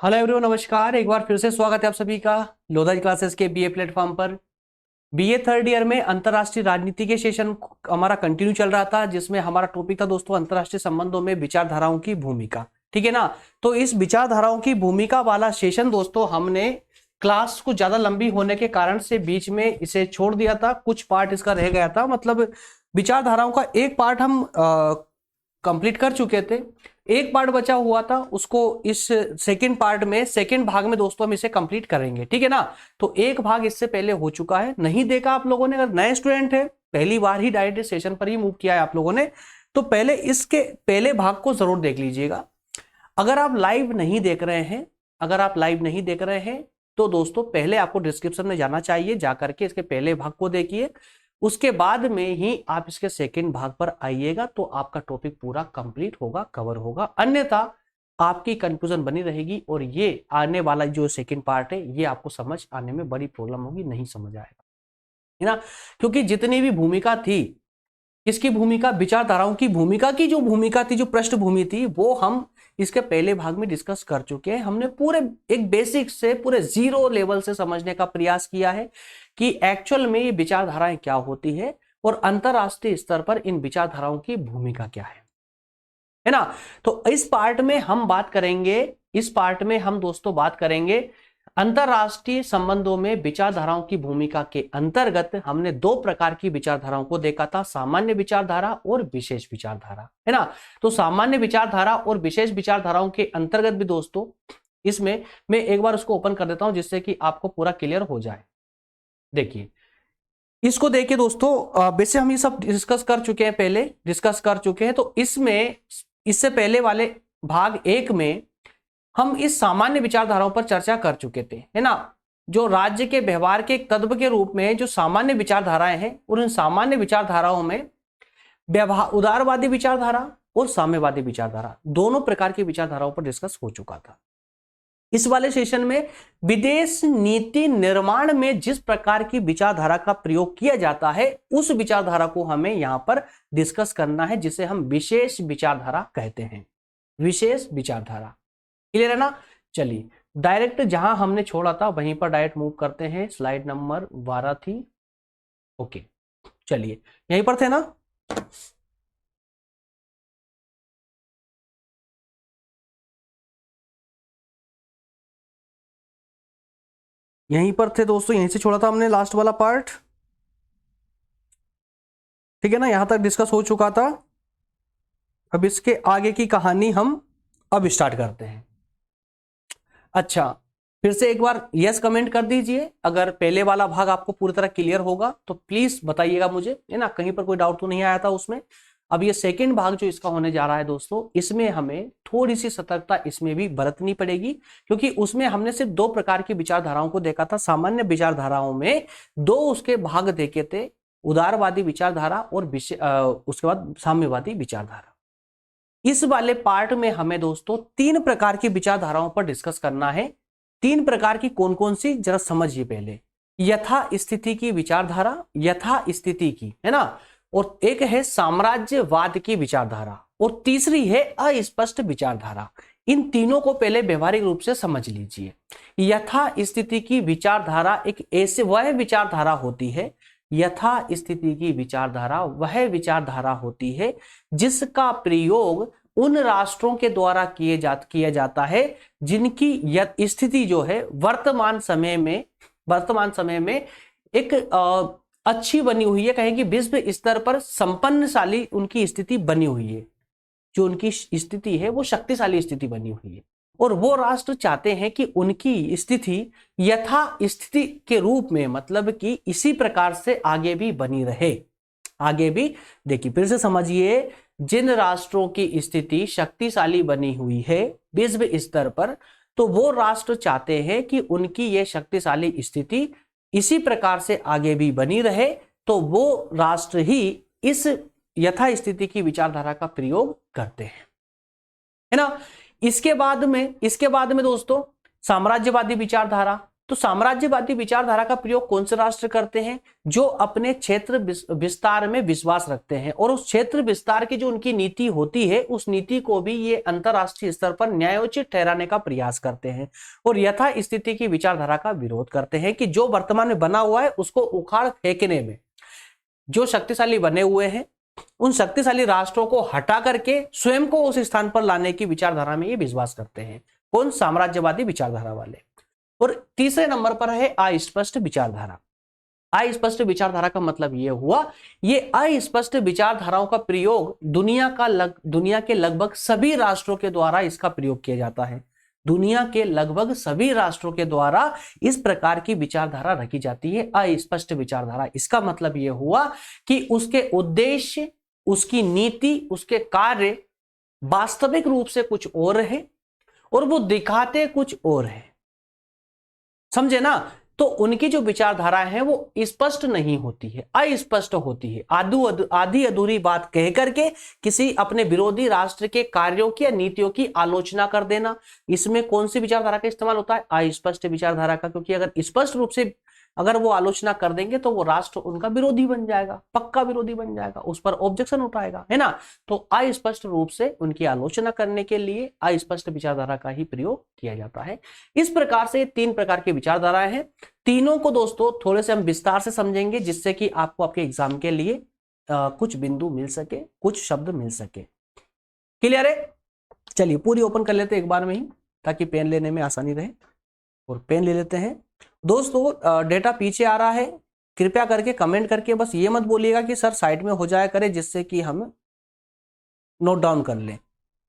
Hello everyone, नमस्कार। एक बार फिर से स्वागत है आप सभी का लोधा क्लासेस के बीए प्लेटफॉर्म पर। बीए थर्ड ईयर में अंतर्राष्ट्रीय राजनीति के सेशन हमारा कंटिन्यू चल रहा था, जिसमें हमारा टॉपिक था दोस्तों अंतर्राष्ट्रीय संबंधों में विचारधाराओं की भूमिका। ठीक है ना। तो इस विचारधाराओं की भूमिका वाला सेशन दोस्तों हमने क्लास को ज्यादा लंबी होने के कारण से बीच में इसे छोड़ दिया था। कुछ पार्ट इसका रह गया था, मतलब विचारधाराओं का एक पार्ट हम कंप्लीट कर चुके थे, एक पार्ट बचा हुआ था। उसको इस सेकंड भाग में दोस्तों हम इसे कंप्लीट करेंगे। ठीक है ना। तो एक भाग इससे पहले हो चुका है, नहीं देखा आप लोगों ने। अगर नए स्टूडेंट है, पहली बार ही डायरेक्ट सेशन पर ही मूव किया है आप लोगों ने, तो पहले इसके पहले भाग को जरूर देख लीजिएगा। अगर आप लाइव नहीं देख रहे हैं तो दोस्तों पहले आपको डिस्क्रिप्शन में जाना चाहिए, जाकर के इसके पहले भाग को देखिए, उसके बाद में ही आप इसके सेकंड भाग पर आइएगा, तो आपका टॉपिक पूरा कंप्लीट होगा, कवर होगा। अन्यथा आपकी कंफ्यूजन बनी रहेगी और ये आने वाला जो सेकंड पार्ट है ये आपको समझ आने में बड़ी प्रॉब्लम होगी, नहीं समझ आएगा, है ना। क्योंकि जितनी भी भूमिका थी, किसकी भूमिका, विचारधाराओं की भूमिका की जो भूमिका थी, जो पृष्ठभूमि थी, वो हम इसके पहले भाग में डिस्कस कर चुके हैं। हमने पूरे एक बेसिक से पूरे जीरो लेवल से समझने का प्रयास किया है कि एक्चुअल में ये विचारधाराएं क्या होती है और अंतरराष्ट्रीय स्तर पर इन विचारधाराओं की भूमिका क्या है ना। तो इस पार्ट में हम दोस्तों बात करेंगे अंतरराष्ट्रीय संबंधों में विचारधाराओं की भूमिका के अंतर्गत। हमने दो प्रकार की विचारधाराओं को देखा था, सामान्य विचारधारा और विशेष विचारधारा, है ना। तो सामान्य विचारधारा और विशेष विचारधाराओं के अंतर्गत भी दोस्तों इसमें मैं एक बार उसको ओपन कर देता हूं, जिससे कि आपको पूरा क्लियर हो जाए। देखिए, इसको देखिए दोस्तों, वैसे हम ये सब डिस्कस कर चुके हैं। तो इसमें इससे पहले वाले भाग एक में हम इस सामान्य विचारधाराओं पर चर्चा कर चुके थे, है ना। जो राज्य के व्यवहार के एक तत्व के रूप में जो सामान्य विचारधाराएं हैं, और उन सामान्य विचारधाराओं में उदारवादी विचारधारा और साम्यवादी विचारधारा दोनों प्रकार की विचारधाराओं पर डिस्कस हो चुका था। इस वाले सेशन में विदेश नीति निर्माण में जिस प्रकार की विचारधारा का प्रयोग किया जाता है, उस विचारधारा को हमें यहां पर डिस्कस करना है, जिसे हम विशेष विचारधारा कहते हैं। विशेष विचारधारा क्लियर है ना। चलिए डायरेक्ट जहां हमने छोड़ा था वहीं पर डायरेक्ट मूव करते हैं। स्लाइड नंबर 12 थी, ओके। चलिए यहीं पर थे ना। यहीं पर थे दोस्तों, यहीं से छोड़ा था हमने लास्ट वाला पार्ट, ठीक है ना। यहां तक डिस्कस हो चुका था। अब इसके आगे की कहानी हम अब स्टार्ट करते हैं। अच्छा, फिर से एक बार यस कमेंट कर दीजिए अगर पहले वाला भाग आपको पूरी तरह क्लियर होगा, तो प्लीज बताइएगा मुझे, है ना। कहीं पर कोई डाउट तो नहीं आया था उसमें। अब ये सेकंड भाग जो इसका होने जा रहा है दोस्तों, इसमें हमें थोड़ी सी सतर्कता इसमें भी बरतनी पड़ेगी, क्योंकि उसमें हमने सिर्फ दो प्रकार की विचारधाराओं को देखा था। सामान्य विचारधाराओं में दो उसके भाग देखे थे, उदारवादी विचारधारा और उसके बाद साम्यवादी विचारधारा। इस वाले पार्ट में हमें दोस्तों तीन प्रकार की विचारधाराओं पर डिस्कस करना है। तीन प्रकार की कौन कौन सी, जरा समझिए पहले। यथा स्थिति की विचारधारा, यथा स्थिति की, है ना, और एक है साम्राज्यवाद की विचारधारा, और तीसरी है अस्पष्ट विचारधारा। इन तीनों को पहले व्यवहारिक रूप से समझ लीजिए। यथा स्थिति की विचारधारा एक ऐसे वह विचारधारा होती है, यथा स्थिति की विचारधारा वह विचारधारा होती है जिसका प्रयोग उन राष्ट्रों के द्वारा किया जाता है जिनकी स्थिति जो है वर्तमान समय में एक अच्छी बनी हुई है, कहें कि विश्व स्तर पर संपन्नशाली उनकी स्थिति बनी हुई है। जो उनकी स्थिति है वो शक्तिशाली स्थिति बनी हुई है, और वो राष्ट्र चाहते हैं कि उनकी स्थिति यथा स्थिति के रूप में, मतलब कि इसी प्रकार से आगे भी बनी रहे। आगे भी देखिए, फिर से समझिए, जिन राष्ट्रों की स्थिति शक्तिशाली बनी हुई है विश्व स्तर पर, तो वो राष्ट्र चाहते हैं कि उनकी ये शक्तिशाली स्थिति इसी प्रकार से आगे भी बनी रहे, तो वो राष्ट्र ही इस यथा स्थिति की विचारधारा का प्रयोग करते हैं, है ना। इसके बाद में दोस्तों साम्राज्यवादी विचारधारा। तो साम्राज्यवादी विचारधारा का प्रयोग कौन से राष्ट्र करते हैं? जो अपने क्षेत्र विस्तार में विश्वास रखते हैं और उस क्षेत्र विस्तार की जो उनकी नीति होती है उस नीति को भी ये अंतरराष्ट्रीय स्तर पर न्यायोचित ठहराने का प्रयास करते हैं और यथा स्थिति की विचारधारा का विरोध करते हैं कि जो वर्तमान में बना हुआ है उसको उखाड़ फेंकने में जो शक्तिशाली बने हुए हैं उन शक्तिशाली राष्ट्रों को हटा करके स्वयं को उस स्थान पर लाने की विचारधारा में ये विश्वास करते हैं। कौन? साम्राज्यवादी विचारधारा वाले। और तीसरे नंबर पर है अस्पष्ट विचारधारा। अस्पष्ट विचारधारा का मतलब यह हुआ, ये अस्पष्ट विचारधाराओं का प्रयोग दुनिया के लगभग सभी राष्ट्रों के द्वारा इसका प्रयोग किया जाता है। दुनिया के लगभग सभी राष्ट्रों के द्वारा इस प्रकार की विचारधारा रखी जाती है, अस्पष्ट विचारधारा। इसका मतलब यह हुआ कि उसके उद्देश्य, उसकी नीति, उसके कार्य वास्तविक रूप से कुछ और है और वो दिखाते कुछ और है। समझे ना? तो उनकी जो विचारधारा है वो स्पष्ट नहीं होती है, अस्पष्ट होती है। आधी अधूरी बात कह करके किसी अपने विरोधी राष्ट्र के कार्यों की या नीतियों की आलोचना कर देना, इसमें कौन सी विचारधारा का इस्तेमाल होता है? अस्पष्ट विचारधारा का। क्योंकि अगर स्पष्ट रूप से अगर वो आलोचना कर देंगे तो वो राष्ट्र उनका विरोधी बन जाएगा, पक्का विरोधी बन जाएगा, उस पर ऑब्जेक्शन उठाएगा, है ना? तो अस्पष्ट रूप से उनकी आलोचना करने के लिए अस्पष्ट विचारधारा का ही प्रयोग किया जाता है। इस प्रकार से 3 प्रकार की विचारधाराएं हैं। तीनों को दोस्तों थोड़े से हम विस्तार से समझेंगे जिससे कि आपको आपके एग्जाम के लिए कुछ बिंदु मिल सके, कुछ शब्द मिल सके। क्लियर है? चलिए पूरी ओपन कर लेते हैं एक बार में ही ताकि पेन लेने में आसानी रहे। और पेन ले लेते हैं दोस्तों। डेटा पीछे आ रहा है, कृपया करके कमेंट करके बस ये मत बोलिएगा कि सर साइड में हो जाया करे, जिससे कि हम नोट डाउन कर लें।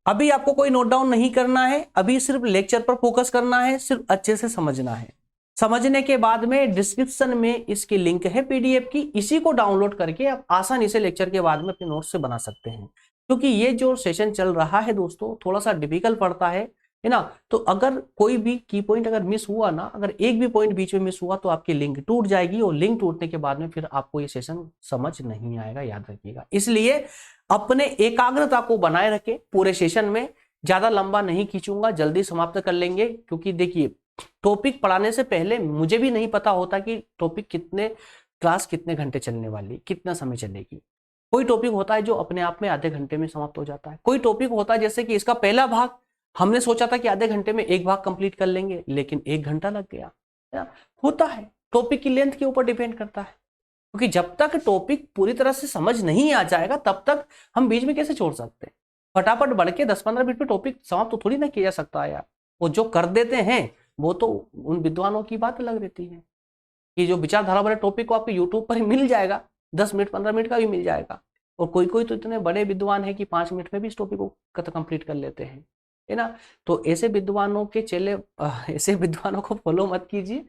अभी आपको कोई नोट डाउन नहीं करना है, अभी सिर्फ लेक्चर पर फोकस करना है, सिर्फ अच्छे से समझना है। समझने के बाद में डिस्क्रिप्शन में इसकी लिंक है पीडीएफ की, इसी को डाउनलोड करके आप आसानी से लेक्चर के बाद में अपने नोट्स से बना सकते हैं। क्योंकि ये जो सेशन चल रहा है दोस्तों थोड़ा सा डिफिकल्ट पड़ता है ना? तो अगर कोई भी की पॉइंट अगर मिस हुआ ना, अगर एक भी पॉइंट बीच में मिस हुआ तो आपकी लिंक टूट जाएगी और लिंक टूटने के बाद में फिर आपको ये सेशन समझ नहीं आएगा, याद रखिएगा। इसलिए अपने एकाग्रता को बनाए रखें पूरे सेशन में। ज्यादा लंबा नहीं खींचूंगा, जल्दी समाप्त कर लेंगे। क्योंकि देखिए टॉपिक पढ़ाने से पहले मुझे भी नहीं पता होता कि टॉपिक क्लास कितने घंटे चलने वाली, कितना समय चलेगी। कोई टॉपिक होता है जो अपने आप में आधे घंटे में समाप्त हो जाता है। कोई टॉपिक होता है जैसे कि इसका पहला भाग हमने सोचा था कि आधे घंटे में एक भाग कंप्लीट कर लेंगे, लेकिन 1 घंटा लग गया। होता है, टॉपिक की लेंथ के ऊपर डिपेंड करता है। क्योंकि जब तक टॉपिक पूरी तरह से समझ नहीं आ जाएगा तब तक हम बीच में कैसे छोड़ सकते हैं? फटाफट बढ़ के 10-15 मिनट में टॉपिक समाप्त तो थोड़ी ना किया जा सकता है यार। वो जो कर देते हैं वो तो उन विद्वानों की बात अलग रहती है कि जो विचारधारा वाले टॉपिक को आपको यूट्यूब पर ही मिल जाएगा, 10 मिनट 15 मिनट का भी मिल जाएगा। और कोई कोई तो इतने बड़े विद्वान है कि 5 मिनट में भी इस टॉपिक को कंप्लीट कर लेते हैं, है ना? तो ऐसे विद्वानों के चेले, ऐसे विद्वानों को फॉलो मत कीजिए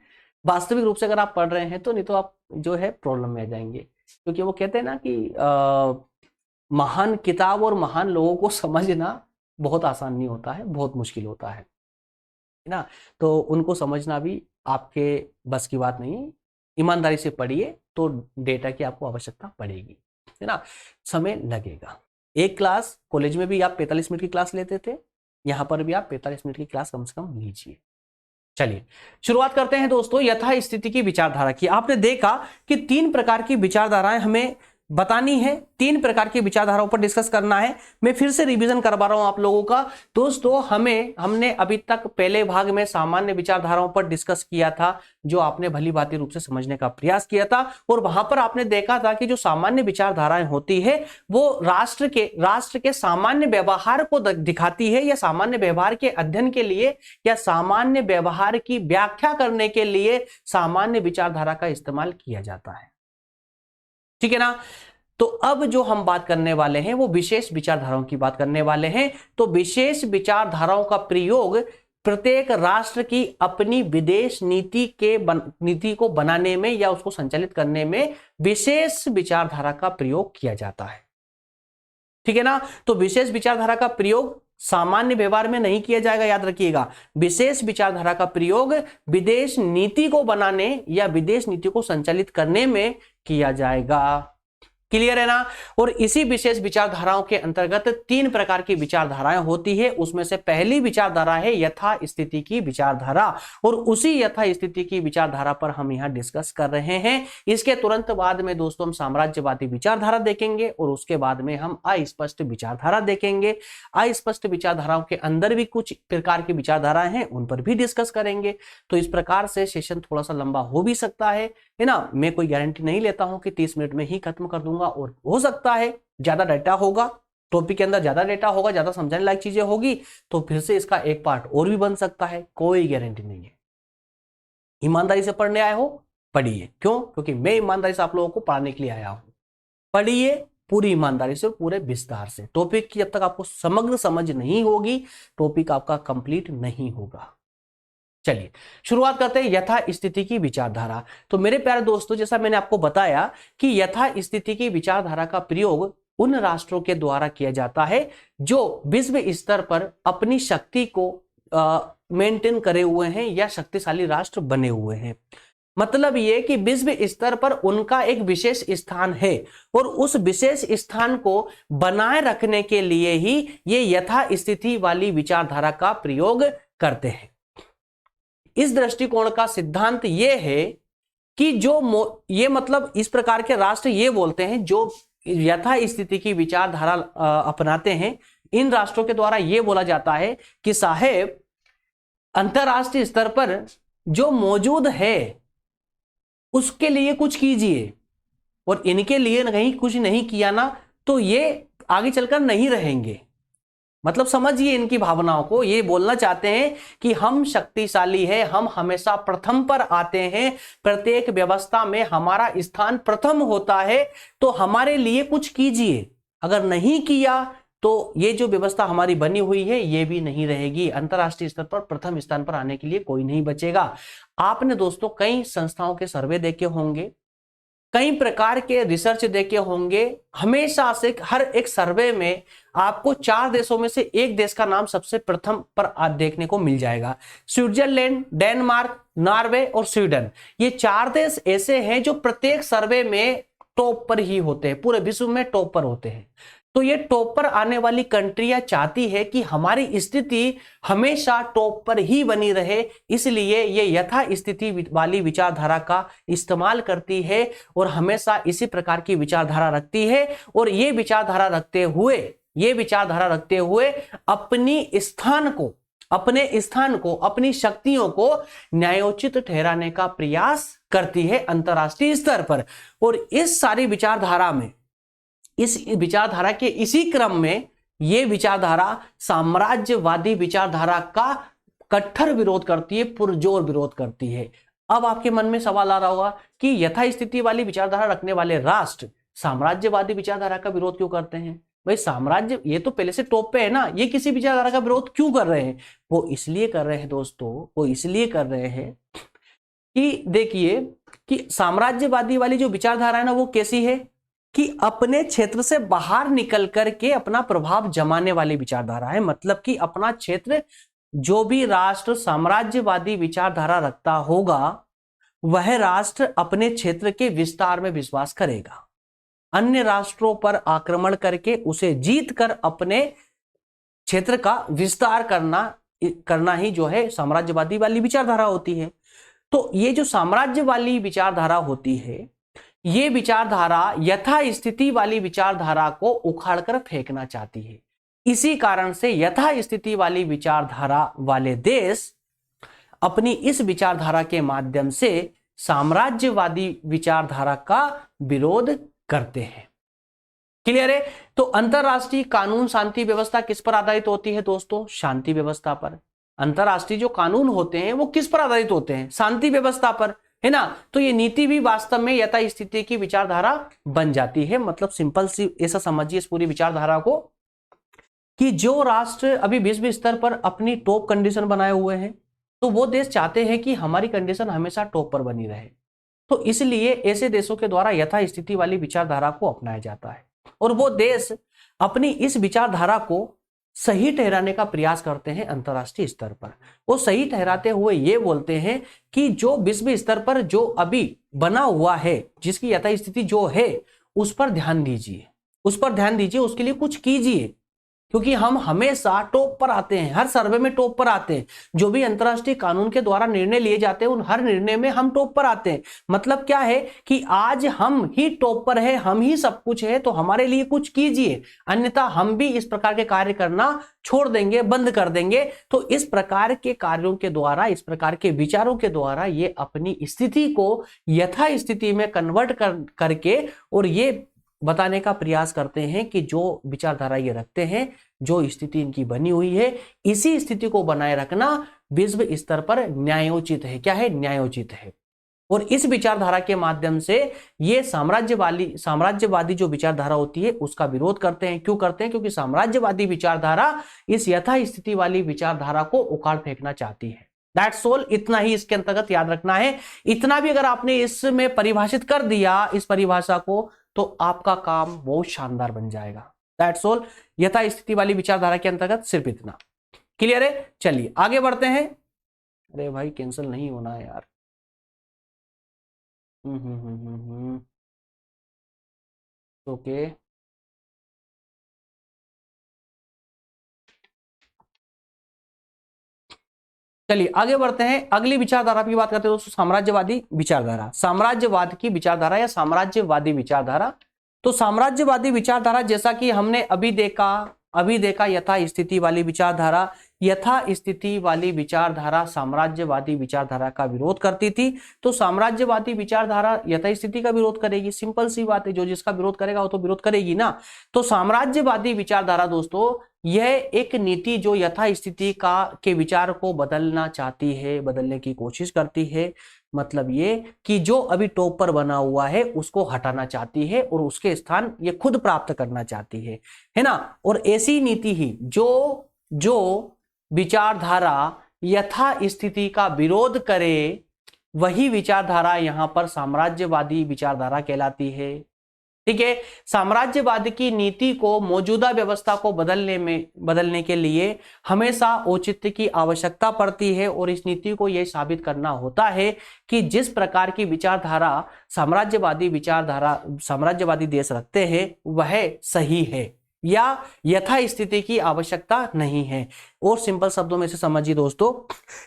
वास्तविक रूप से अगर आप पढ़ रहे हैं तो, नहीं तो आप जो है प्रॉब्लम में आ जाएंगे। क्योंकि वो कहते हैं ना कि महान किताब और महान लोगों को समझना बहुत आसान नहीं होता है, बहुत मुश्किल होता है ना? तो उनको समझना भी आपके बस की बात नहीं है। ईमानदारी से पढ़िए तो डेटा की आपको आवश्यकता पड़ेगी, है ना? समय लगेगा। एक क्लास कॉलेज में भी आप 45 मिनट की क्लास लेते थे, यहां पर भी आप 45 मिनट की क्लास कम से कम लीजिए। चलिए शुरुआत करते हैं दोस्तों यथा स्थिति की विचारधारा की। आपने देखा कि 3 प्रकार की विचारधाराएं हमें बतानी है, 3 प्रकार की विचारधाराओं पर डिस्कस करना है। मैं फिर से रिवीजन करवा रहा हूं आप लोगों का। दोस्तों हमने अभी तक पहले भाग में सामान्य विचारधाराओं पर डिस्कस किया था, जो आपने भली भांति रूप से समझने का प्रयास किया था। और वहां पर आपने देखा था कि जो सामान्य विचारधाराएं होती है वो राष्ट्र के सामान्य व्यवहार को दिखाती है, या सामान्य व्यवहार के अध्ययन के लिए या सामान्य व्यवहार की व्याख्या करने के लिए सामान्य विचारधारा का इस्तेमाल किया जाता है। ठीक है ना? तो अब जो हम बात करने वाले हैं वो विशेष विचारधाराओं की बात करने वाले हैं। तो विशेष विचारधाराओं का प्रयोग प्रत्येक राष्ट्र की अपनी विदेश नीति को बनाने में या उसको संचालित करने में विशेष विचारधारा का प्रयोग किया जाता है। ठीक है ना? तो विशेष विचारधारा का प्रयोग सामान्य व्यवहार में नहीं किया जाएगा, याद रखिएगा। विशेष विचारधारा का प्रयोग विदेश नीति को बनाने या विदेश नीति को संचालित करने में किया जाएगा। क्लियर है ना। और इसी विशेष विचारधाराओं के अंतर्गत 3 प्रकार की विचारधाराएं होती है। उसमें से पहली विचारधारा है यथा स्थिति की विचारधारा, और उसी यथा स्थिति की विचारधारा पर हम यहां डिस्कस कर रहे हैं। इसके तुरंत बाद में दोस्तों हम साम्राज्यवादी विचारधारा देखेंगे और उसके बाद में हम अस्पष्ट विचारधारा देखेंगे। अस्पष्ट विचारधाराओं के अंदर भी कुछ प्रकार की विचारधाराएं हैं, उन पर भी डिस्कस करेंगे। तो इस प्रकार से सेशन थोड़ा सा लंबा हो भी सकता है ना। मैं कोई गारंटी नहीं लेता हूं कि 30 मिनट में ही खत्म कर दूंगा, और हो सकता है ज्यादा डाटा होगा, टॉपिक के अंदर ज्यादा डेटा होगा, ज्यादा समझाने लायक चीजें होगी, तो फिर से इसका एक पार्ट और भी बन सकता है। कोई गारंटी नहीं है। ईमानदारी से पढ़ने आए हो, पढ़िए। क्यों? क्योंकि मैं ईमानदारी से आप लोगों को पढ़ाने के लिए आया हूं। पढ़िए पूरी ईमानदारी से, पूरे विस्तार से। टॉपिक की जब तक आपको समग्र समझ नहीं होगी, टॉपिक आपका कंप्लीट नहीं होगा। चलिए शुरुआत करते हैं यथा स्थिति की विचारधारा। तो मेरे प्यारे दोस्तों, जैसा मैंने आपको बताया कि यथा स्थिति की विचारधारा का प्रयोग उन राष्ट्रों के द्वारा किया जाता है जो विश्व स्तर पर अपनी शक्ति को मेंटेन करे हुए हैं या शक्तिशाली राष्ट्र बने हुए हैं। मतलब ये कि विश्व स्तर पर उनका एक विशेष स्थान है, और उस विशेष स्थान को बनाए रखने के लिए ही ये यथा स्थिति वाली विचारधारा का प्रयोग करते हैं। इस दृष्टिकोण का सिद्धांत ये है कि ये मतलब इस प्रकार के राष्ट्र ये बोलते हैं जो यथा स्थिति की विचारधारा अपनाते हैं, इन राष्ट्रों के द्वारा ये बोला जाता है कि साहेब अंतरराष्ट्रीय स्तर पर जो मौजूद है उसके लिए कुछ कीजिए, और इनके लिए कहीं कुछ नहीं किया ना तो ये आगे चलकर नहीं रहेंगे। मतलब समझिए इनकी भावनाओं को। ये बोलना चाहते हैं कि हम शक्तिशाली है, हम हमेशा प्रथम पर आते हैं, प्रत्येक व्यवस्था में हमारा स्थान प्रथम होता है, तो हमारे लिए कुछ कीजिए। अगर नहीं किया तो ये जो व्यवस्था हमारी बनी हुई है ये भी नहीं रहेगी। अंतरराष्ट्रीय स्तर पर प्रथम स्थान पर आने के लिए कोई नहीं बचेगा। आपने दोस्तों कई संस्थाओं के सर्वे देखे होंगे, कई प्रकार के रिसर्च देखे होंगे। हमेशा से हर एक सर्वे में आपको 4 देशों में से एक देश का नाम सबसे प्रथम पर देखने को मिल जाएगा। स्विट्जरलैंड, डेनमार्क, नॉर्वे और स्वीडन। ये 4 देश ऐसे हैं जो प्रत्येक सर्वे में टॉप पर ही होते हैं, पूरे विश्व में टॉप पर होते हैं। तो ये टॉप पर आने वाली कंट्रियां चाहती है कि हमारी स्थिति हमेशा टॉप पर ही बनी रहे, इसलिए ये यथा स्थिति वाली विचारधारा का इस्तेमाल करती है और हमेशा इसी प्रकार की विचारधारा रखती है। और ये विचारधारा रखते हुए अपने स्थान को, अपनी शक्तियों को न्यायोचित ठहराने का प्रयास करती है अंतरराष्ट्रीय स्तर पर। और इस सारी विचारधारा में, इस विचारधारा के इसी क्रम में यह विचारधारा साम्राज्यवादी विचारधारा का कट्टर विरोध करती है, पुरजोर विरोध करती है। अब आपके मन में सवाल आ रहा होगा कि यथास्थिति वाली विचारधारा रखने वाले राष्ट्र साम्राज्यवादी विचारधारा का विरोध क्यों करते हैं? भाई साम्राज्य ये तो पहले से टॉप पे है ना, ये किसी विचारधारा का विरोध क्यों कर रहे हैं? वो इसलिए कर रहे हैं दोस्तों, वो इसलिए कर रहे हैं कि देखिए कि साम्राज्यवादी वाली जो विचारधारा है ना वो कैसी है कि अपने क्षेत्र से बाहर निकल करके अपना प्रभाव जमाने वाली विचारधारा है। मतलब कि अपना क्षेत्र, जो भी राष्ट्र साम्राज्यवादी विचारधारा रखता होगा वह राष्ट्र अपने क्षेत्र के विस्तार में विश्वास करेगा, अन्य राष्ट्रों पर आक्रमण करके उसे जीत कर अपने क्षेत्र का विस्तार करना ही जो है साम्राज्यवादी वाली विचारधारा होती है। तो ये जो साम्राज्यवादी विचारधारा होती है, ये विचारधारा यथास्थिति वाली विचारधारा को उखाड़कर फेंकना चाहती है। इसी कारण से यथास्थिति वाली विचारधारा वाले देश अपनी इस विचारधारा के माध्यम से साम्राज्यवादी विचारधारा का विरोध करते हैं। क्लियर है? तो अंतरराष्ट्रीय कानून शांति व्यवस्था किस पर आधारित होती है दोस्तों? शांति व्यवस्था पर। अंतरराष्ट्रीय जो कानून होते हैं वो किस पर आधारित होते हैं? शांति व्यवस्था पर, है ना। तो ये नीति भी वास्तव में यथास्थिति की विचारधारा बन जाती है। मतलब सिंपल सी ऐसा समझिए इस पूरी विचारधारा को कि जो राष्ट्र अभी विश्व स्तर पर अपनी टॉप कंडीशन बनाए हुए हैं, तो वो देश चाहते हैं कि हमारी कंडीशन हमेशा टॉप पर बनी रहे। तो इसलिए ऐसे देशों के द्वारा यथास्थिति वाली विचारधारा को अपनाया जाता है, और वो देश अपनी इस विचारधारा को सही ठहराने का प्रयास करते हैं अंतरराष्ट्रीय स्तर पर। वो सही ठहराते हुए ये बोलते हैं कि जो विश्व स्तर पर जो अभी बना हुआ है, जिसकी यथास्थिति जो है, उस पर ध्यान दीजिए, उस पर ध्यान दीजिए, उसके लिए कुछ कीजिए, क्योंकि हम हमेशा टॉप पर आते हैं, हर सर्वे में टॉप पर आते हैं। जो भी अंतरराष्ट्रीय कानून के द्वारा निर्णय लिए जाते हैं उन हर निर्णय में हम टॉप पर आते हैं। मतलब क्या है कि आज हम ही टॉप पर है, हम ही सब कुछ है, तो हमारे लिए कुछ कीजिए, अन्यथा हम भी इस प्रकार के कार्य करना छोड़ देंगे, बंद कर देंगे। तो इस प्रकार के कार्यों के द्वारा, इस प्रकार के विचारों के द्वारा ये अपनी स्थिति को यथा स्थिति में कन्वर्ट करके और ये बताने का प्रयास करते हैं कि जो विचारधारा ये रखते हैं, जो स्थिति इनकी बनी हुई है, इसी स्थिति को बनाए रखना विश्व स्तर पर न्यायोचित है। क्या है? न्यायोचित है। और इस विचारधारा के माध्यम से ये साम्राज्यवादी जो विचारधारा होती है उसका विरोध करते हैं। क्यों करते हैं? क्योंकि साम्राज्यवादी विचारधारा इस यथा स्थिति वाली विचारधारा को उखाड़ फेंकना चाहती है। दैट्स ऑल, इतना ही इसके अंतर्गत याद रखना है। इतना भी अगर आपने इसमें परिभाषित कर दिया इस परिभाषा को, तो आपका काम बहुत शानदार बन जाएगा। दैट्स ऑल, यथा स्थिति वाली विचारधारा के अंतर्गत सिर्फ इतना। क्लियर है? चलिए आगे बढ़ते हैं। अरे भाई कैंसिल नहीं होना है यार। ओके, चलिए आगे बढ़ते हैं। अगली विचारधारा की बात करते हैं दोस्तों, साम्राज्यवादी विचारधारा। साम्राज्यवाद की विचारधारा या साम्राज्यवादी विचारधारा। तो साम्राज्यवादी विचारधारा जैसा कि हमने अभी देखा यथा स्थिति वाली विचारधारा। यथा स्थिति वाली विचारधारा साम्राज्यवादी विचारधारा का विरोध करती थी। तो साम्राज्यवादी विचारधारा यथा स्थिति का विरोध करेगी, सिंपल सी बात है, जो जिसका विरोध करेगा वो तो विरोध करेगी ना। तो साम्राज्यवादी विचारधारा दोस्तों यह एक नीति जो यथा स्थिति के विचार को बदलना चाहती है, बदलने की कोशिश करती है। मतलब ये कि जो अभी टॉप पर बना हुआ है उसको हटाना चाहती है और उसके स्थान ये खुद प्राप्त करना चाहती है ना। और ऐसी नीति ही जो विचारधारा यथा स्थिति का विरोध करे, वही विचारधारा यहां पर साम्राज्यवादी विचारधारा कहलाती है। ठीक है, साम्राज्यवाद की नीति को मौजूदा व्यवस्था को बदलने के लिए हमेशा औचित्य की आवश्यकता पड़ती है और इस नीति को यह साबित करना होता है कि जिस प्रकार की विचारधारा साम्राज्यवादी देश रखते हैं वह सही है या यथा स्थिति की आवश्यकता नहीं है। और सिंपल शब्दों में से समझिए दोस्तों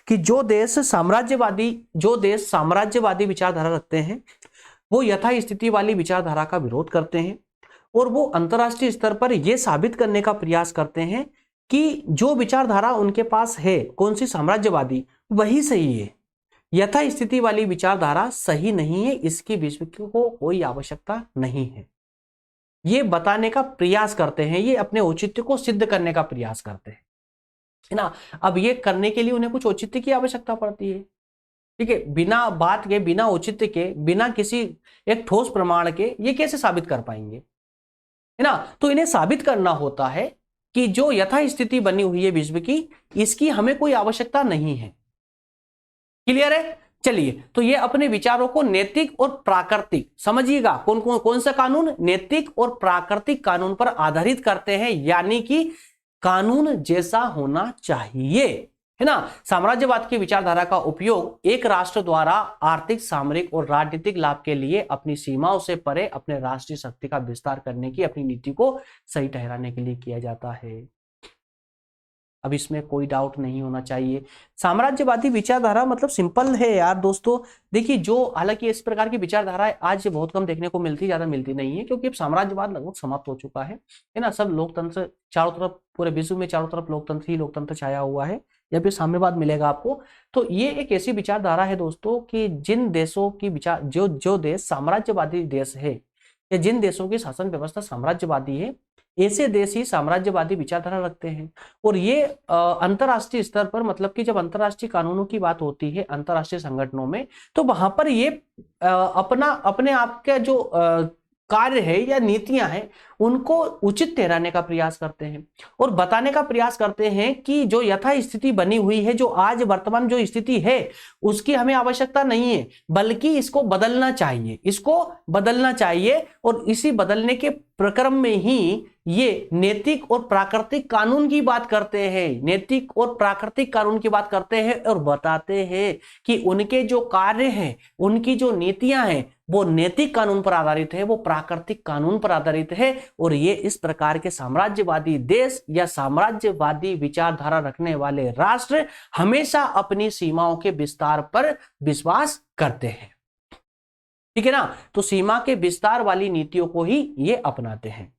कि जो देश साम्राज्यवादी विचारधारा रखते हैं वो यथा स्थिति वाली विचारधारा का विरोध करते हैं और वो अंतरराष्ट्रीय स्तर पर यह साबित करने का प्रयास करते हैं कि जो विचारधारा उनके पास है, कौन सी? साम्राज्यवादी, वही सही है। यथा स्थिति वाली विचारधारा सही नहीं है, इसकी विश्व को कोई आवश्यकता नहीं है, ये बताने का प्रयास करते हैं, ये अपने औचित्य को सिद्ध करने का प्रयास करते हैं, है ना। अब ये करने के लिए उन्हें कुछ औचित्य की आवश्यकता पड़ती है। ठीक है, बिना बात के, बिना औचित्य के, बिना किसी एक ठोस प्रमाण के ये कैसे साबित कर पाएंगे, है ना। तो इन्हें साबित करना होता है कि जो यथा स्थिति बनी हुई है विश्व की, इसकी हमें कोई आवश्यकता नहीं है। क्लियर है? चलिए, तो ये अपने विचारों को नैतिक और प्राकृतिक, समझिएगा कौन सा कानून? नैतिक और प्राकृतिक कानून पर आधारित करते हैं, यानी कि कानून जैसा होना चाहिए, है ना। साम्राज्यवाद की विचारधारा का उपयोग एक राष्ट्र द्वारा आर्थिक, सामरिक और राजनीतिक लाभ के लिए अपनी सीमाओं से परे अपने राष्ट्रीय शक्ति का विस्तार करने की, अपनी नीति को सही ठहराने के लिए किया जाता है। अब इसमें कोई डाउट नहीं होना चाहिए। साम्राज्यवादी विचारधारा मतलब सिंपल है यार दोस्तों। देखिए, जो हालांकि इस प्रकार की विचारधारा आज बहुत कम देखने को मिलती, ज्यादा मिलती नहीं है, क्योंकि अब साम्राज्यवाद लगभग समाप्त हो चुका है ना। सब लोकतंत्र चारों तरफ, पूरे विश्व में चारों तरफ लोकतंत्र ही लोकतंत्र छाया हुआ है। या फिर साम्यवाद मिलेगा आपको। तो ये एक ऐसी विचारधारा है दोस्तों कि जिन देशों की जो देश साम्राज्यवादी देश है, या जिन देशों की शासन व्यवस्था साम्राज्यवादी है, ऐसे देश ही साम्राज्यवादी विचारधारा रखते हैं। और ये अंतरराष्ट्रीय स्तर पर, मतलब कि जब अंतरराष्ट्रीय कानूनों की बात होती है अंतरराष्ट्रीय संगठनों में, तो वहां पर ये अपने आप के जो कार्य है या नीतियां हैं उनको उचित ठहराने का प्रयास करते हैं और बताने का प्रयास करते हैं कि जो यथा स्थिति बनी हुई है, जो आज वर्तमान जो स्थिति है उसकी हमें आवश्यकता नहीं है, बल्कि इसको बदलना चाहिए, इसको बदलना चाहिए। और इसी बदलने के प्रक्रम में ही ये नैतिक और प्राकृतिक कानून की बात करते हैं, नैतिक और प्राकृतिक कानून की बात करते हैं और बताते हैं कि उनके जो कार्य हैं, उनकी जो नीतियां हैं, वो नैतिक कानून पर आधारित है, वो प्राकृतिक कानून पर आधारित है। और ये इस प्रकार के साम्राज्यवादी देश या साम्राज्यवादी विचारधारा रखने वाले राष्ट्र हमेशा अपनी सीमाओं के विस्तार पर विश्वास करते हैं, ठीक है ना। तो सीमा के विस्तार वाली नीतियों को ही ये अपनाते हैं।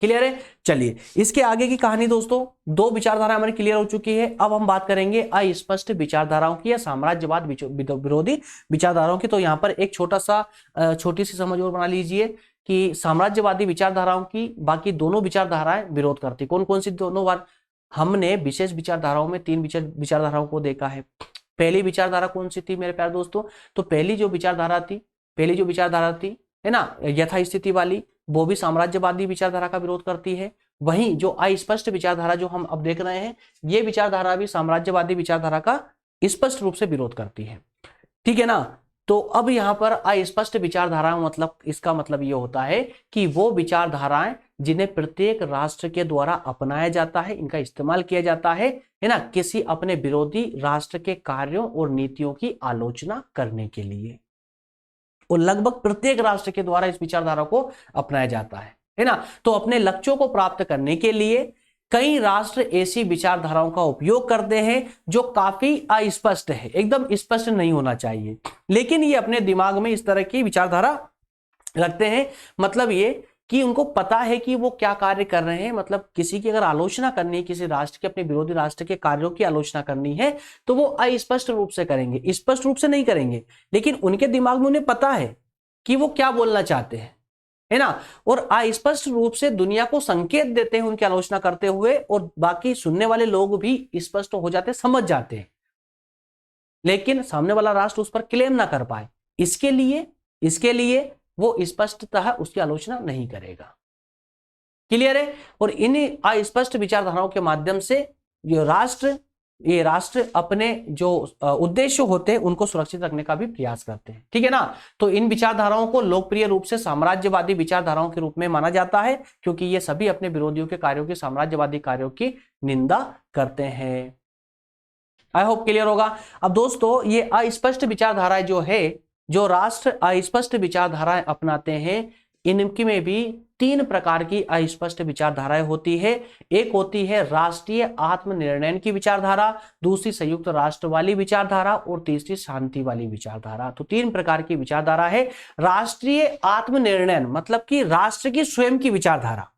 क्लियर है। चलिए इसके आगे की कहानी दोस्तों, दो विचारधारा हमारी क्लियर हो चुकी है। अब हम बात करेंगे अस्पष्ट विचारधाराओं की या साम्राज्यवाद विरोधी विचारधाराओं की। तो यहां पर एक छोटी सी समझ और बना लीजिए कि साम्राज्यवादी विचारधाराओं की बाकी दोनों विचारधाराएं विरोध करती। कौन कौन सी दोनों बार? हमने विशेष विचारधाराओं में 3 विचारधाराओं को देखा है। पहली विचारधारा कौन सी थी मेरे प्यारे दोस्तों? तो पहली जो विचारधारा थी है ना, यथास्थिति वाली, वो भी साम्राज्यवादी विचारधारा का विरोध करती है। वहीं जो अस्पष्ट विचारधारा जो हम अब देख रहे हैं, ये विचारधारा भी साम्राज्यवादी विचारधारा का स्पष्ट रूप से विरोध करती है, ठीक है ना। तो अब यहाँ पर अस्पष्ट विचारधारा मतलब इसका मतलब ये होता है कि वो विचारधाराएं जिन्हें प्रत्येक राष्ट्र के द्वारा अपनाया जाता है, इनका इस्तेमाल किया जाता है ना, किसी अपने विरोधी राष्ट्र के कार्यों और नीतियों की आलोचना करने के लिए। और लगभग प्रत्येक राष्ट्र के द्वारा इस विचारधारा को अपनाया जाता है ना। तो अपने लक्ष्यों को प्राप्त करने के लिए कई राष्ट्र ऐसी विचारधाराओं का उपयोग करते हैं जो काफी अस्पष्ट है, एकदम स्पष्ट नहीं होना चाहिए, लेकिन ये अपने दिमाग में इस तरह की विचारधारा रखते हैं। मतलब ये कि उनको पता है कि वो क्या कार्य कर रहे हैं। मतलब किसी की अगर आलोचना करनी है, किसी राष्ट्र के, अपने विरोधी राष्ट्र के कार्यों की आलोचना करनी है, तो वो अस्पष्ट रूप से करेंगे, स्पष्ट रूप से नहीं करेंगे, लेकिन उनके दिमाग में उन्हें पता है कि वो क्या बोलना चाहते हैं, है ना। और अस्पष्ट रूप से दुनिया को संकेत देते हैं उनकी आलोचना करते हुए, और बाकी सुनने वाले लोग भी स्पष्ट हो जाते, समझ जाते हैं, लेकिन सामने वाला राष्ट्र उस पर क्लेम ना कर पाए, इसके लिए वो स्पष्टतः उसकी आलोचना नहीं करेगा। क्लियर है। और इन अस्पष्ट विचारधाराओं के माध्यम से ये राष्ट्र अपने जो उद्देश्य होते हैं उनको सुरक्षित रखने का भी प्रयास करते हैं, ठीक है ना। तो इन विचारधाराओं को लोकप्रिय रूप से साम्राज्यवादी विचारधाराओं के रूप में माना जाता है, क्योंकि ये सभी अपने विरोधियों के कार्यों की, साम्राज्यवादी कार्यों की निंदा करते हैं। आई होप क्लियर होगा। अब दोस्तों ये अस्पष्ट विचारधाराएं जो है, जो राष्ट्र अस्पष्ट विचारधाराएं अपनाते हैं, इनकी में भी 3 प्रकार की अस्पष्ट विचारधाराएं होती है। एक होती है राष्ट्रीय आत्मनिर्णय की विचारधारा, दूसरी संयुक्त राष्ट्र वाली विचारधारा और तीसरी शांति वाली विचारधारा। तो 3 प्रकार की विचारधारा है। राष्ट्रीय आत्मनिर्णय मतलब कि राष्ट्र की स्वयं की विचारधारा,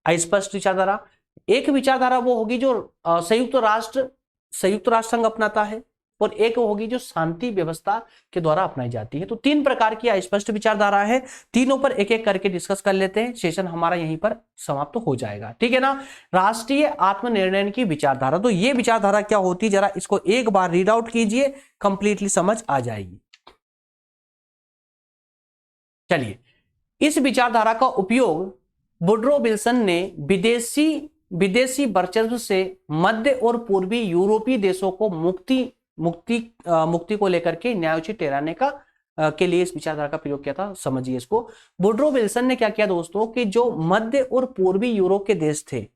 अस्पष्ट विचारधारा। एक विचारधारा वो होगी जो संयुक्त राष्ट्र संघ अपनाता है, और एक होगी जो शांति व्यवस्था के द्वारा अपनाई जाती है। तो 3 प्रकार की अस्पष्ट विचारधारा है। तीनों पर एक एक करके डिस्कस कर लेते हैं, सेशन हमारा यहीं पर समाप्त हो जाएगा, ठीक है ना। राष्ट्रीय आत्मनिर्णय की विचारधारा, तो ये विचारधारा क्या होती है, जरा इसको एक बार रीड आउट कीजिए, कंप्लीटली समझ आ जाएगी। चलिए, इस विचारधारा का उपयोग वुड्रो विल्सन ने विदेशी वर्चस्व से मध्य और पूर्वी यूरोपीय देशों को मुक्ति को लेकर के न्यायोचित ठहराने का के लिए इस विचारधारा का प्रयोग किया था। समझिए इसको। वुड्रो विल्सन ने क्या किया दोस्तों कि जो मध्य और पूर्वी यूरोप के देश थे, है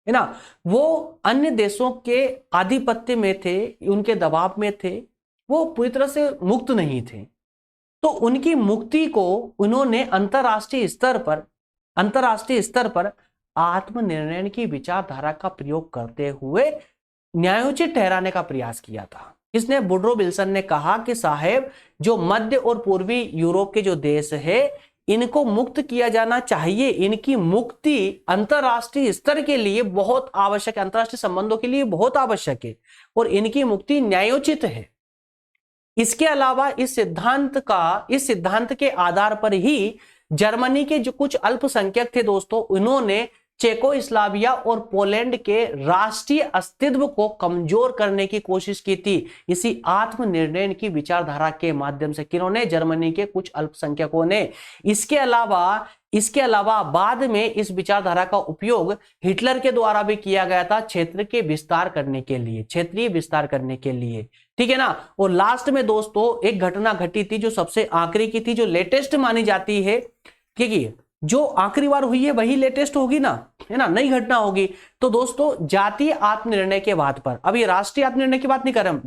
ना, वो अन्य देशों के आधिपत्य में थे, उनके दबाव में थे, वो पूरी तरह से मुक्त नहीं थे। तो उनकी मुक्ति को उन्होंने अंतरराष्ट्रीय स्तर पर आत्मनिर्णय की विचारधारा का प्रयोग करते हुए न्यायोचित ठहराने का प्रयास किया था। इसने वुड्रो विल्सन ने कहा कि साहब, जो मध्य और पूर्वी यूरोप के जो देश है, इनको मुक्त किया जाना चाहिए। इनकी मुक्ति अंतरराष्ट्रीय स्तर के लिए बहुत आवश्यक है, अंतरराष्ट्रीय संबंधों के लिए बहुत आवश्यक है, और इनकी मुक्ति न्यायोचित है। इसके अलावा इस सिद्धांत के आधार पर ही जर्मनी के जो कुछ अल्पसंख्यक थे दोस्तों, उन्होंने चेकोस्लोवाकिया और पोलैंड के राष्ट्रीय अस्तित्व को कमजोर करने की कोशिश की थी इसी आत्मनिर्णय की विचारधारा के माध्यम से। किन्होंने? जर्मनी के कुछ अल्पसंख्यकों ने। इसके अलावा बाद में इस विचारधारा का उपयोग हिटलर के द्वारा भी किया गया था क्षेत्र के विस्तार करने के लिए, क्षेत्रीय विस्तार करने के लिए, ठीक है ना। और लास्ट में दोस्तों एक घटना घटी थी जो सबसे आखिरी की थी, जो लेटेस्ट मानी जाती है, क्योंकि जो आखिरी बार हुई है वही लेटेस्ट होगी ना, है ना, नई घटना होगी। तो दोस्तों जातीय आत्मनिर्णय के बात पर, अभी राष्ट्रीय आत्मनिर्णय की बात नहीं कर रहे हम,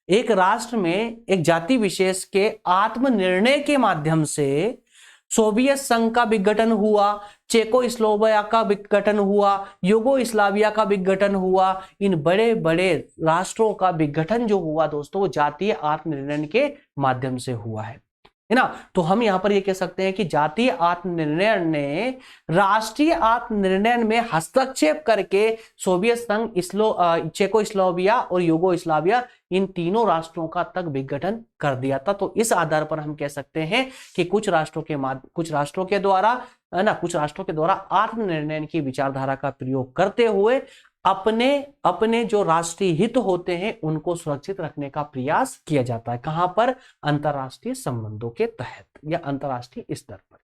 एक राष्ट्र में एक जाति विशेष के आत्मनिर्णय के माध्यम से सोवियत संघ का विघटन हुआ, चेकोस्लोवाकिया का विघटन हुआ, युगोस्लाविया का विघटन हुआ, इन बड़े बड़े राष्ट्रों का विघटन जो हुआ दोस्तों वो जातीय आत्मनिर्णय के माध्यम से हुआ है ना। तो हम यहां पर ये कह सकते हैं कि जातीय आत्मनिर्णय ने राष्ट्रीय आत्मनिर्णय में हस्तक्षेप करके सोवियत संघ, चेकोस्लोवाकिया और युगोस्लाविया इन तीनों राष्ट्रों का तक विघटन कर दिया था। तो इस आधार पर हम कह सकते हैं कि कुछ राष्ट्रों के द्वारा आत्मनिर्णय की विचारधारा का प्रयोग करते हुए अपने जो राष्ट्रीय हित होते हैं उनको सुरक्षित रखने का प्रयास किया जाता है। कहां पर? अंतरराष्ट्रीय संबंधों के तहत या अंतरराष्ट्रीय स्तर पर।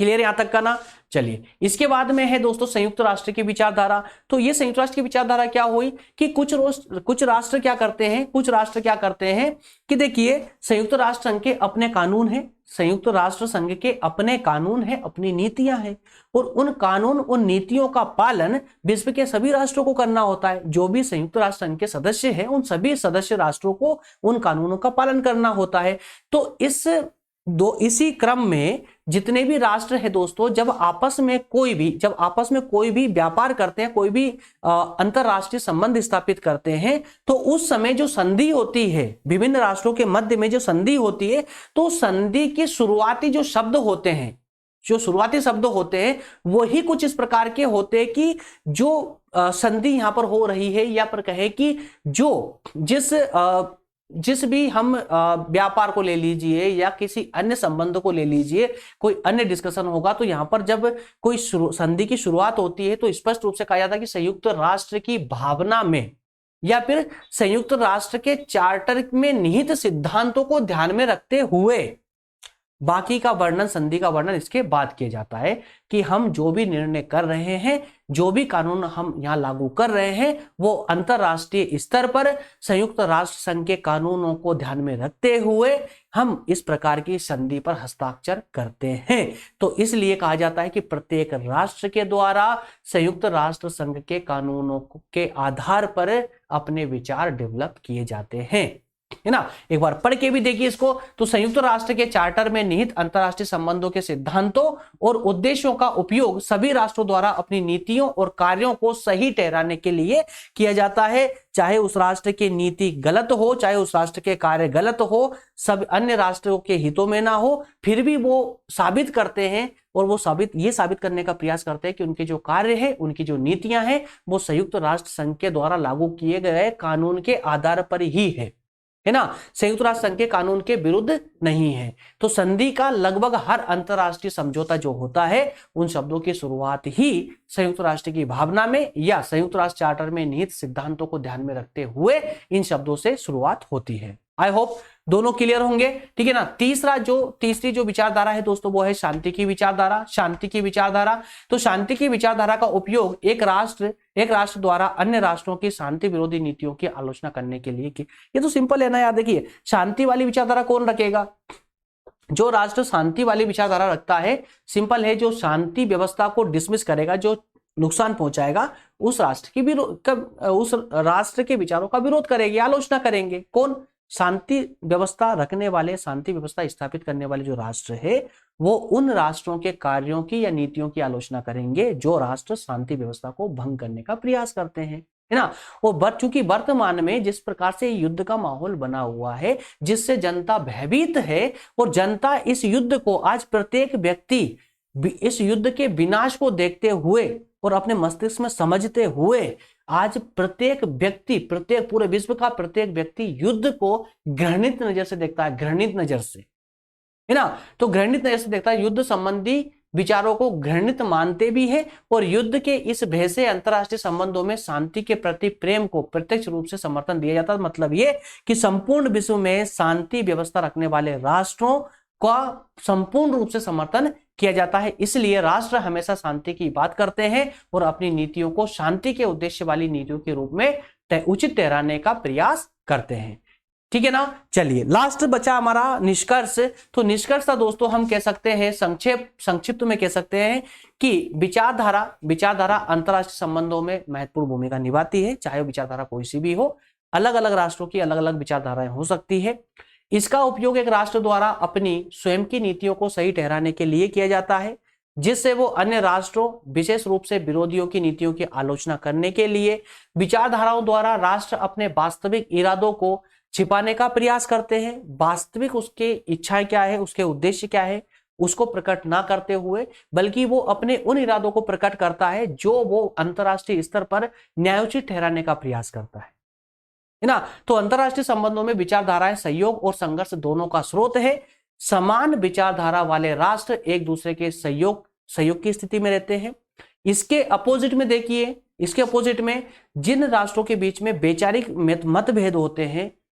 क्लियर यहां तक का ना? चलिए, इसके बाद में है दोस्तों संयुक्त राष्ट्र की विचारधारा। तो ये संयुक्त राष्ट्र की विचारधारा क्या हुई कि कुछ राष्ट्र क्या करते हैं कि देखिए, संयुक्त राष्ट्र संघ के अपने कानून है, संयुक्त राष्ट्र संघ के अपने कानून है, अपनी नीतियां हैं, और उन नीतियों का पालन विश्व के सभी राष्ट्रों को करना होता है। जो भी संयुक्त राष्ट्र संघ के सदस्य हैं उन सभी सदस्य राष्ट्रों को उन कानूनों का पालन करना होता है। तो इसी क्रम में जितने भी राष्ट्र है दोस्तों, जब आपस में कोई भी व्यापार करते हैं, कोई भी अंतरराष्ट्रीय संबंध स्थापित करते हैं, तो उस समय जो संधि होती है, विभिन्न राष्ट्रों के मध्य में जो संधि होती है, तो संधि के शुरुआती जो शब्द होते हैं वही कुछ इस प्रकार के होते हैं कि जो संधि यहां पर हो रही है, या पर कहे कि जिस भी हम व्यापार को ले लीजिए या किसी अन्य संबंध को ले लीजिए, कोई अन्य डिस्कशन होगा, तो यहां पर जब कोई संधि की शुरुआत होती है तो स्पष्ट रूप से कहा जाता है कि संयुक्त राष्ट्र की भावना में या फिर संयुक्त राष्ट्र के चार्टर में निहित सिद्धांतों को ध्यान में रखते हुए बाकी का वर्णन, संधि का वर्णन इसके बाद किया जाता है कि हम जो भी निर्णय कर रहे हैं, जो भी कानून हम यहां लागू कर रहे हैं, वो अंतरराष्ट्रीय स्तर पर संयुक्त राष्ट्र संघ के कानूनों को ध्यान में रखते हुए हम इस प्रकार की संधि पर हस्ताक्षर करते हैं। तो इसलिए कहा जाता है कि प्रत्येक राष्ट्र के द्वारा संयुक्त राष्ट्र संघ के कानूनों के आधार पर अपने विचार डेवलप किए जाते हैं, है ना। एक बार पढ़ के भी देखिए इसको। तो संयुक्त राष्ट्र के चार्टर में निहित अंतरराष्ट्रीय संबंधों के सिद्धांतों और उद्देश्यों का उपयोग सभी राष्ट्रों द्वारा अपनी नीतियों और कार्यों को सही ठहराने के लिए किया जाता है। चाहे उस राष्ट्र की नीति गलत हो, चाहे उस राष्ट्र के कार्य गलत हो, सब अन्य राष्ट्रों के हितों में ना हो, फिर भी वो साबित करते हैं और वो ये साबित करने का प्रयास करते हैं कि उनके जो कार्य है, उनकी जो नीतियां हैं, वो संयुक्त राष्ट्र संघ के द्वारा लागू किए गए कानून के आधार पर ही है ना, संयुक्त राष्ट्र संघ के कानून के विरुद्ध नहीं है। तो संधि का लगभग हर अंतरराष्ट्रीय समझौता जो होता है, उन शब्दों की शुरुआत ही संयुक्त राष्ट्र की भावना में या संयुक्त राष्ट्र चार्टर में निहित सिद्धांतों को ध्यान में रखते हुए इन शब्दों से शुरुआत होती है। आई होप दोनों क्लियर होंगे, ठीक है ना। तीसरी जो विचारधारा है दोस्तों, वो है शांति की विचारधारा। तो शांति की विचारधारा का उपयोग एक राष्ट्र द्वारा अन्य राष्ट्रों की शांति विरोधी नीतियों की आलोचना करने के लिए की। ये तो सिंपल है ना यार। देखिए, शांति वाली विचारधारा कौन रखेगा? जो राष्ट्र शांति वाली विचारधारा रखता है, सिंपल है, जो शांति व्यवस्था को डिसमिस करेगा, जो नुकसान पहुंचाएगा, उस राष्ट्र के विचारों का विरोध करेगी, आलोचना करेंगे। कौन? शांति व्यवस्था रखने वाले, शांति व्यवस्था स्थापित करने वाले जो राष्ट्र है, वो उन राष्ट्रों के कार्यों की या नीतियों की आलोचना करेंगे जो राष्ट्र शांति व्यवस्था को भंग करने का प्रयास करते हैं, है ना। और चूंकि वर्तमान में जिस प्रकार से युद्ध का माहौल बना हुआ है, जिससे जनता भयभीत है, और जनता इस युद्ध को आज प्रत्येक व्यक्ति इस युद्ध के विनाश को देखते हुए और अपने मस्तिष्क में समझते हुए आज पूरे विश्व का प्रत्येक व्यक्ति युद्ध को घृणित नजर से देखता है, घृणित नजर से, है ना। तो घृणित नजर से देखता है, युद्ध संबंधी विचारों को घृणित मानते भी हैं और युद्ध के इस भय से अंतरराष्ट्रीय संबंधों में शांति के प्रति प्रेम को प्रत्यक्ष रूप से समर्थन दिया जाता है। मतलब ये कि संपूर्ण विश्व में शांति व्यवस्था रखने वाले राष्ट्रों का संपूर्ण रूप से समर्थन किया जाता है। इसलिए राष्ट्र हमेशा शांति की बात करते हैं और अपनी नीतियों को शांति के उद्देश्य वाली नीतियों के रूप में उचित ठहराने का प्रयास करते हैं। ठीक है ना। चलिए लास्ट बचा हमारा निष्कर्ष। तो निष्कर्ष था दोस्तों, हम कह सकते हैं संक्षिप्त में कह सकते हैं कि विचारधारा अंतरराष्ट्रीय संबंधों में महत्वपूर्ण भूमिका निभाती है। चाहे विचारधारा कोई सी भी हो, अलग अलग राष्ट्रों की अलग अलग विचारधाराएं हो सकती है। इसका उपयोग एक राष्ट्र द्वारा अपनी स्वयं की नीतियों को सही ठहराने के लिए किया जाता है, जिससे वो अन्य राष्ट्रों विशेष रूप से विरोधियों की नीतियों की आलोचना करने के लिए विचारधाराओं द्वारा राष्ट्र अपने वास्तविक इरादों को छिपाने का प्रयास करते हैं। वास्तविक उसके इच्छाएं क्या है, उसके उद्देश्य क्या है, उसको प्रकट ना करते हुए, बल्कि वो अपने उन इरादों को प्रकट करता है जो वो अंतरराष्ट्रीय स्तर पर न्यायोचित ठहराने का प्रयास करता है ना। तो अंतरराष्ट्रीय संबंधों में विचारधाराएं सहयोग और संघर्ष दोनों का स्रोत है। समान विचारधारा वाले राष्ट्र एक दूसरे के सहयोग की स्थिति में रहते हैं। इसके अपोजिट में देखिए, इसके अपोजिट में जिन राष्ट्रों के बीच में वैचारिक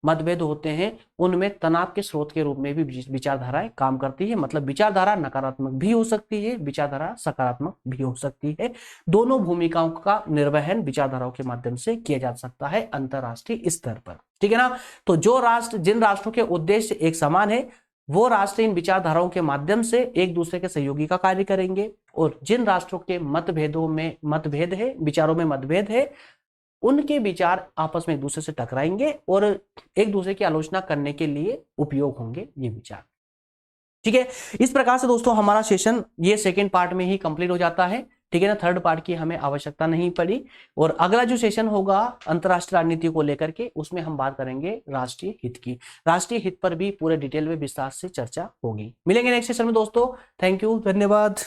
मतभेद होते हैं उनमें तनाव के स्रोत के रूप में भी विचारधाराएं काम करती है। मतलब विचारधारा नकारात्मक भी हो सकती है, विचारधारा सकारात्मक भी हो सकती है। दोनों भूमिकाओं का निर्वहन विचारधाराओं के माध्यम से किया जा सकता है अंतरराष्ट्रीय स्तर पर। ठीक है ना। तो जिन राष्ट्रों के उद्देश्य एक समान है, वो राष्ट्र इन विचारधाराओं के माध्यम से एक दूसरे के सहयोगी का कार्य करेंगे, और जिन राष्ट्रों के विचारों में मतभेद है, उनके विचार आपस में एक दूसरे से टकराएंगे और एक दूसरे की आलोचना करने के लिए उपयोग होंगे ये विचार। ठीक है। इस प्रकार से दोस्तों हमारा सेशन ये सेकंड पार्ट में ही कंप्लीट हो जाता है। ठीक है ना। थर्ड पार्ट की हमें आवश्यकता नहीं पड़ी। और अगला जो सेशन होगा अंतरराष्ट्रीय राजनीति को लेकर के, उसमें हम बात करेंगे राष्ट्रीय हित की। राष्ट्रीय हित पर भी पूरे डिटेल में विस्तार से चर्चा होगी। मिलेंगे नेक्स्ट सेशन में दोस्तों। थैंक यू, धन्यवाद।